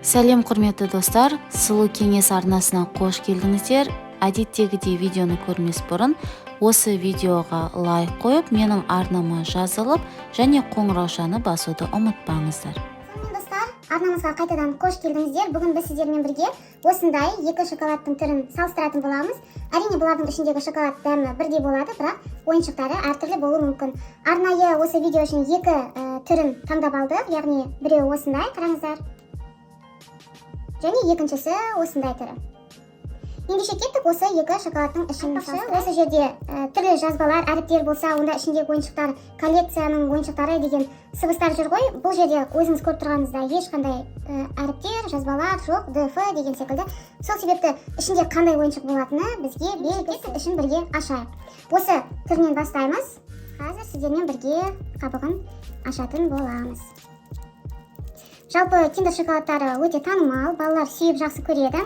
Сәлем құрметті достар, Сұлу кеңес арнасына қош келдіңіздер. Әдеттегідей видеоны көрмес бұрын осы видеоға лайк қойып, менің арнама жазылып, және қоңыраушаны басуды ұмытпаңыздар. Сонымен достар, арнамызға қайтадан қош келдіңіздер. Бүгін біз сіздермен бірге осындай екі шоколадтың түрін салыстыратын боламыз. Әрине, бұлардың ішіндегі шоколад дәмі бірдей болады, бірақ ойыншықтары әртүрлі болуы мүмкін. Арнайы осы видео үшін екі түрін таңдап алдық, яғни біреуі осындай, қараңыздар. Және екіншісі осындай түрі. Ендеше кеттік осы екі шоколадтың ішін. Осы жерде түрлі жазбалар, әріптер болса, онда ішіндегі ойыншықтар, коллекцияның ойыншықтары деген сыбыстар жүр ғой. Бұл жерде өзіңіз көріп тұрғаныңызда ешқандай әріптер, жазбалар жоқ, ДФ деген секілді. Сол себепті ішінде қандай ойыншық болатыны бізге белгісіз, ішін бірге ашайық. Осы түрінен бастаймыз. Қазір сіздермен бірге қабығын ашатын боламыз. Жалпы киндер шоколадтары өте танымал, балалар сүйіп жақсы көреді,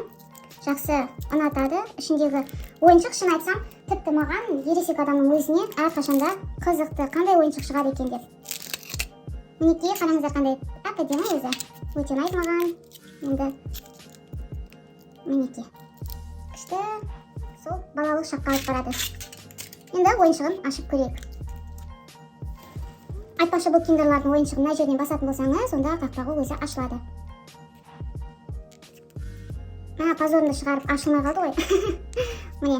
жақсы ұнатады. Ішіндегі ойыншық, шын айтсам, тіпті маған ересек адамның өзіне әрқашанда қызықты, қандай ойыншық шығады екен деп. Мінекей, қараңыздар қандай әп-әдемі өзі. Өте ұнайды маған. Енді мінекей. Күшті, сол балалық шаққа алып барады. Енді ойыншығын ашып көрейік. Айтпақшы, бұл киндерлардың ойыншығын мына жерден басатын болсаңыз, онда қақпағы өзі ашылады. Позорымды шығарып ашылмай қалды ғой. Міне.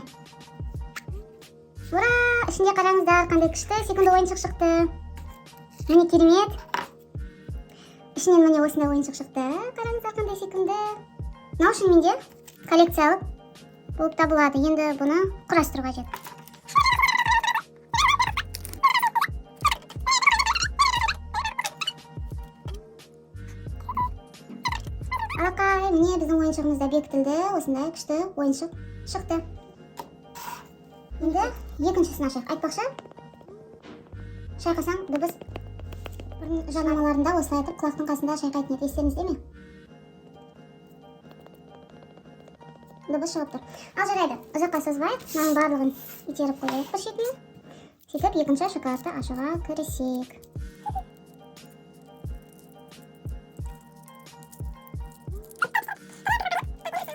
Ура! Ішінде қараңыздар, қандай күшті секілді ойыншық шықты. Міне керемет. Ішінен міне осындай ойыншық шықты. Қараңыздар, қандай секілді. Мынау шынымен де коллекциялық болып табылады. Енді бұны құрастыру қажет. Алақай, міне біздің ойыншығымыз да бекітілді. Осындай күшті ойыншық шықты. Енді екіншісін ашайық. Айтпақшы, шайқасаң дыбыс бұрын жарнамаларында осылай айтып құлақтың қасында шайқайтын еді, естеріңізде ме? Дыбыс шығып тұр. Ал жарайды, ұзаққа созбайық, мынаның барлығын итеріп қояйық бір шетіне. Сөйтіп екінші шоколадты ашуға кірісейік.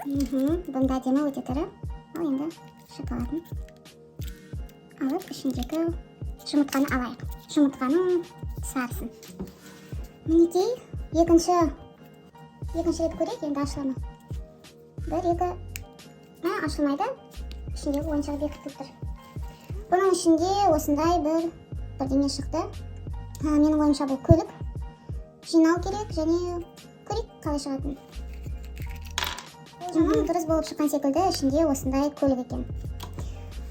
Бұнда әдемі өте түрі. Ал енді шоколадын алып, ішіндегі жұмыртқаны алайық. Жұмыртқаның сарысын. Мінекей, екінші рет көрейік, енді ашылама. Бір, екі, ашылмайды. Ішіндегі ойыншығы бекітіліп тұр. Бұның ішінде осындай бірдеңе шықты. Менің ойымша бұл көлік. Жинау керек, және көрейік қалай шығатын. Дұрыс болып шыққан секілді, ішінде осындай көлік екен.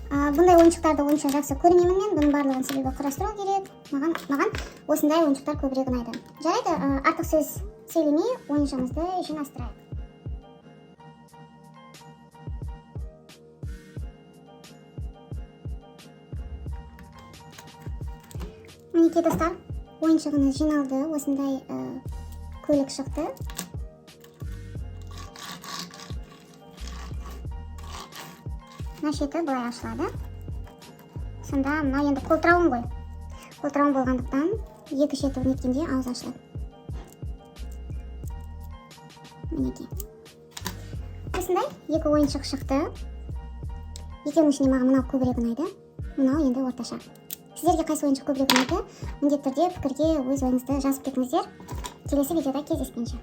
Бұндай ойыншықтарды онша жақсы көрмеймін мен, бұның барлығын себебі құрастыру керек. Маған осындай ойыншықтар көбірек ұнайды. Жарайды, артық сөз сөйлемей, ойыншығымызды жинастырайық. Мінекей достар, ойыншығымыз жиналды, осындай көлік шықты. Мына шеті бұлай ашылады. Сонда мына енді қолтырауын ғой. Қолтырауын болғандықтан екі шеті неткенде ауыз ашылады. Мінекей. Осындай екі ойыншық шықты. Екеуінің ішінде маған мынау көбірек ұнайды. Мынау енді орташа. Сіздерге қайсы ойыншық көбірек ұнайды? Міндетті түрде пікірге өз ойыңызды жазып кетіңіздер. Келесі видеода кездескенше.